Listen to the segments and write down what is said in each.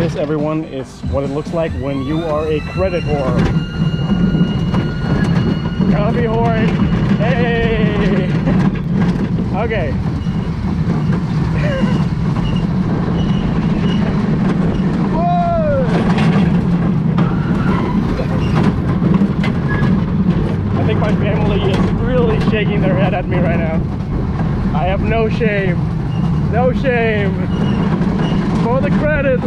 This, everyone, is what it looks like when you are a credit whore. Gonna be whoring. Hey! Okay. Whoa! I think my family is really shaking their head at me right now. I have no shame. No shame. For the credit.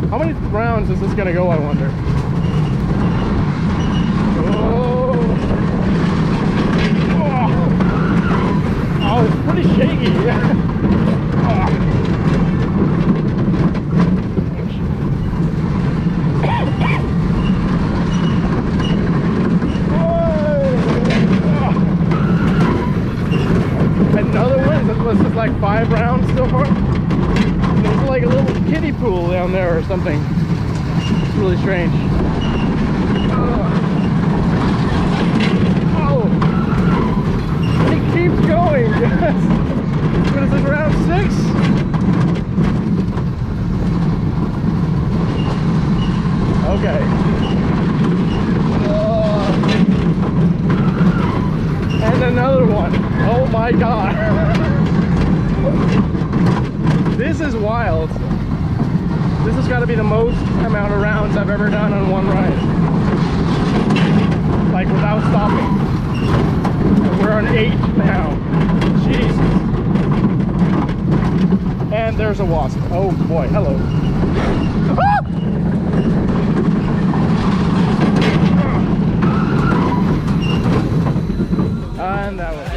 How many rounds is this gonna go, I wonder? Oh, oh it's pretty shaky. Another one? This is like 5 rounds so far. There's like a little kiddie pool down there or something. It's really strange. Oh! And it keeps going! What is this, round 6? Okay. And another one. Oh my god. This is wild. This has got to be the most amount of rounds I've ever done on one ride. Like without stopping. And we're on 8 now. Jesus. And there's a wasp. Oh boy, hello. Ah! And that was it.